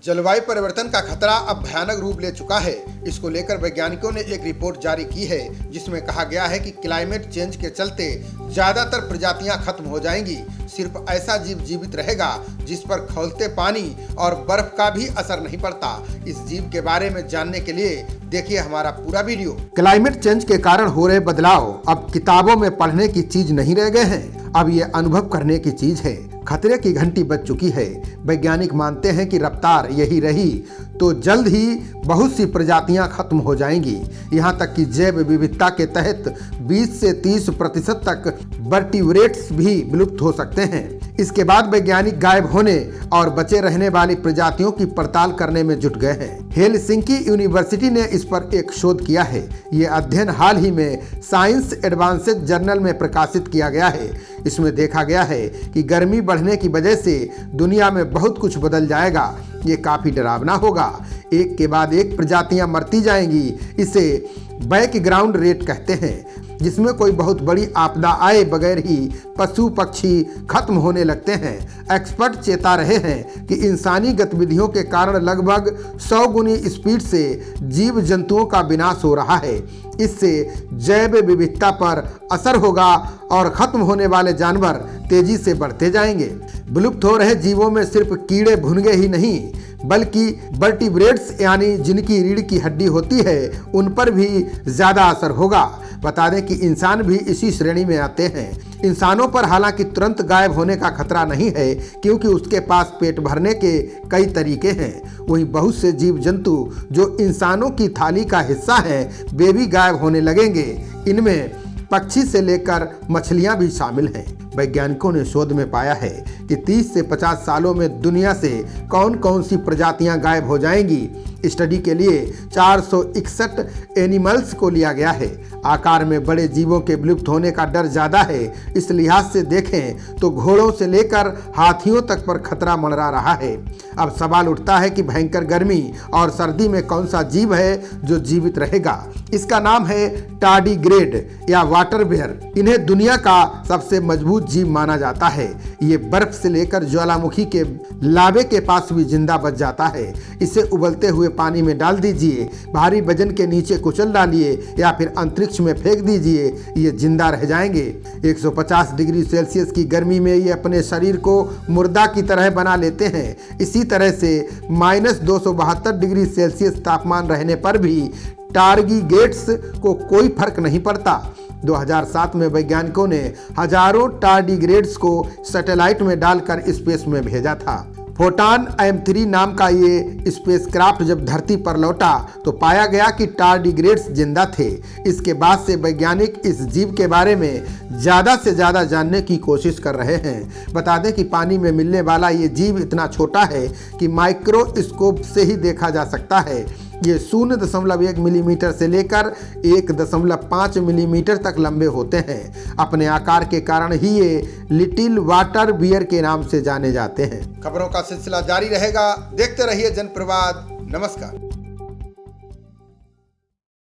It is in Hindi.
जलवायु परिवर्तन का खतरा अब भयानक रूप ले चुका है। इसको लेकर वैज्ञानिकों ने एक रिपोर्ट जारी की है जिसमें कहा गया है कि क्लाइमेट चेंज के चलते ज्यादातर प्रजातियां खत्म हो जाएंगी। सिर्फ ऐसा जीव जीवित रहेगा जिस पर खौलते पानी और बर्फ का भी असर नहीं पड़ता। इस जीव के बारे में जानने के लिए देखिए हमारा पूरा वीडियो। क्लाइमेट चेंज के कारण हो रहे बदलाव अब किताबों में पढ़ने की चीज नहीं रह गए हैं, अब ये अनुभव करने की चीज है। खतरे की घंटी बज चुकी है। वैज्ञानिक मानते हैं कि रफ्तार यही रही तो जल्द ही बहुत सी प्रजातियां खत्म हो जाएंगी। यहां तक कि जैव विविधता के तहत 20 से 30% तक वर्टिब्रेट्स भी विलुप्त हो सकते हैं। इसके बाद वैज्ञानिक गायब होने और बचे रहने वाली प्रजातियों की पड़ताल करने में जुट गए हैं। हेलसिंकी यूनिवर्सिटी ने इस पर एक शोध किया है। ये अध्ययन हाल ही में साइंस एडवांसेज जर्नल में प्रकाशित किया गया है। इसमें देखा गया है कि गर्मी बढ़ने की वजह से दुनिया में बहुत कुछ बदल जाएगा। ये काफी डरावना होगा। एक के बाद एक प्रजातियां मरती जाएंगी। इसे बैकग्राउंड रेट कहते हैं, जिसमें कोई बहुत बड़ी आपदा आए बगैर ही पशु पक्षी खत्म होने लगते हैं। एक्सपर्ट चेता रहे हैं कि इंसानी गतिविधियों के कारण लगभग 100 गुनी स्पीड से जीव जंतुओं का विनाश हो रहा है। इससे जैव विविधता पर असर होगा और खत्म होने वाले जानवर तेजी से बढ़ते जाएंगे। विलुप्त हो रहे जीवों में सिर्फ कीड़े भुनगे ही नहीं बल्कि वर्टिब्रेट्स यानी जिनकी रीढ़ की हड्डी होती है उन पर भी ज्यादा असर होगा। बता दें कि इंसान भी इसी श्रेणी में आते हैं। इंसानों पर हालांकि तुरंत गायब होने का खतरा नहीं है क्योंकि उसके पास पेट भरने के कई तरीके हैं। वहीं बहुत से जीव जंतु जो इंसानों की थाली का हिस्सा हैं वे भी गायब होने लगेंगे। इनमें पक्षी से लेकर मछलियां भी शामिल हैं। वैज्ञानिकों ने शोध में पाया है कि 30 से 50 सालों में दुनिया से कौन कौन सी प्रजातियां गायब हो जाएंगी। स्टडी के लिए 461 एनिमल्स को लिया गया है। आकार में बड़े जीवों के विलुप्त होने का डर ज्यादा है। इस लिहाज से देखें तो घोड़ों से लेकर हाथियों तक पर खतरा मंडरा रहा है। अब सवाल उठता है कि भयंकर गर्मी और सर्दी में कौन सा जीव है जो जीवित रहेगा। इसका नाम है टार्डिग्रेड या वाटर बेयर। इन्हें दुनिया का सबसे मजबूत जीव माना जाता है। ये बर्फ से लेकर ज्वालामुखी के लावे के पास भी जिंदा बच जाता है। इसे उबलते हुए पानी में डाल दीजिए, भारी वजन के नीचे कुचल डालिए या फिर अंतरिक्ष में फेंक दीजिए, ये जिंदा रह जाएंगे। 150 डिग्री सेल्सियस की गर्मी में ये अपने शरीर को मुर्दा की तरह बना लेते हैं। इसी तरह से -272 डिग्री सेल्सियस तापमान रहने पर भी टार्डिग्रेड्स को कोई फर्क नहीं पड़ता। 2007 में वैज्ञानिकों ने हजारों टार्डिग्रेड्स को सैटेलाइट में डालकर स्पेस में भेजा था। फोटॉन M3 नाम का ये स्पेसक्राफ्ट जब धरती पर लौटा तो पाया गया कि टार्डिग्रेड्स जिंदा थे। इसके बाद से वैज्ञानिक इस जीव के बारे में ज़्यादा से ज़्यादा जानने की कोशिश कर रहे हैं। बता दें कि पानी में मिलने वाला ये जीव इतना छोटा है कि माइक्रोस्कोप से ही देखा जा सकता है। ये 0.1 मिलीमीटर से लेकर 1.5 मिलीमीटर तक लंबे होते हैं। अपने आकार के कारण ही ये लिटिल वाटर बियर के नाम से जाने जाते हैं। खबरों का सिलसिला जारी रहेगा। देखते रहिए जनप्रवाद। नमस्कार।